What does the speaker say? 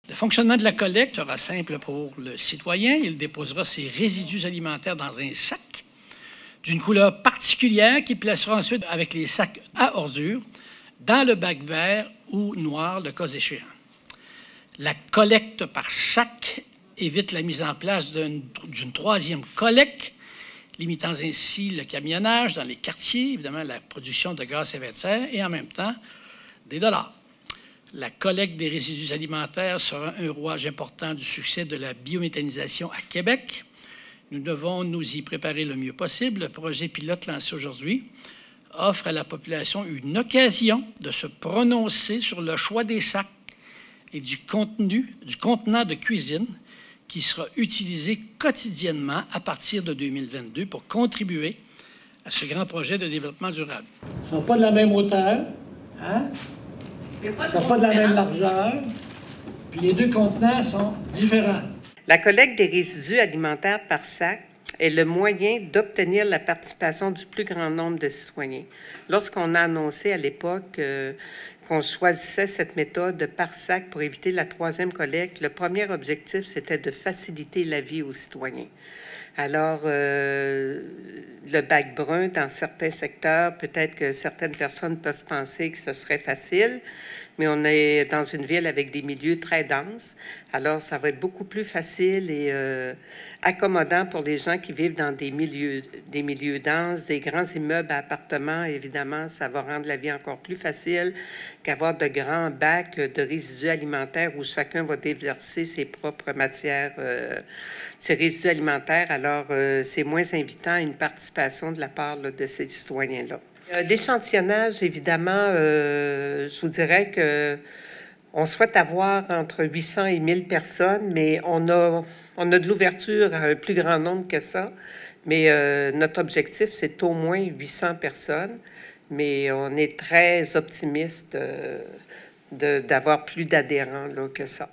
Le fonctionnement de la collecte sera simple pour le citoyen. Il déposera ses résidus alimentaires dans un sac d'une couleur particulière qu'il placera ensuite avec les sacs à ordures dans le bac vert ou noir, le cas échéant. La collecte par sac évite la mise en place d'une troisième collecte, limitant ainsi le camionnage dans les quartiers, évidemment la production de gaz à effet de serre et en même temps des dollars. La collecte des résidus alimentaires sera un rouage important du succès de la biométhanisation à Québec. Nous devons nous y préparer le mieux possible. Le projet pilote lancé aujourd'hui offre à la population une occasion de se prononcer sur le choix des sacs et du contenant de cuisine qui sera utilisé quotidiennement à partir de 2022 pour contribuer à ce grand projet de développement durable. Ils ne sont pas de la même hauteur, hein? Ils ne sont pas de la même largeur, puis les deux contenants sont différents. La collecte des résidus alimentaires par sac est le moyen d'obtenir la participation du plus grand nombre de citoyens. Lorsqu'on a annoncé à l'époque qu'on choisissait cette méthode par sac pour éviter la troisième collecte, le premier objectif, c'était de faciliter la vie aux citoyens. Alors, le bac brun, dans certains secteurs, peut-être que certaines personnes peuvent penser que ce serait facile, mais on est dans une ville avec des milieux très denses. Alors, ça va être beaucoup plus facile et accommodant pour les gens qui vivent dans des milieux denses, des grands immeubles à appartements. Évidemment, ça va rendre la vie encore plus facile qu'avoir de grands bacs de résidus alimentaires où chacun va déverser ses propres matières, ses résidus alimentaires. Alors, c'est moins invitant à une participation de la part là, de ces citoyens-là. L'échantillonnage, évidemment, je vous dirais que on souhaite avoir entre 800 et 1000 personnes, mais on a de l'ouverture à un plus grand nombre que ça. Mais notre objectif, c'est au moins 800 personnes. Mais on est très optimiste d'avoir plus d'adhérents là, que ça.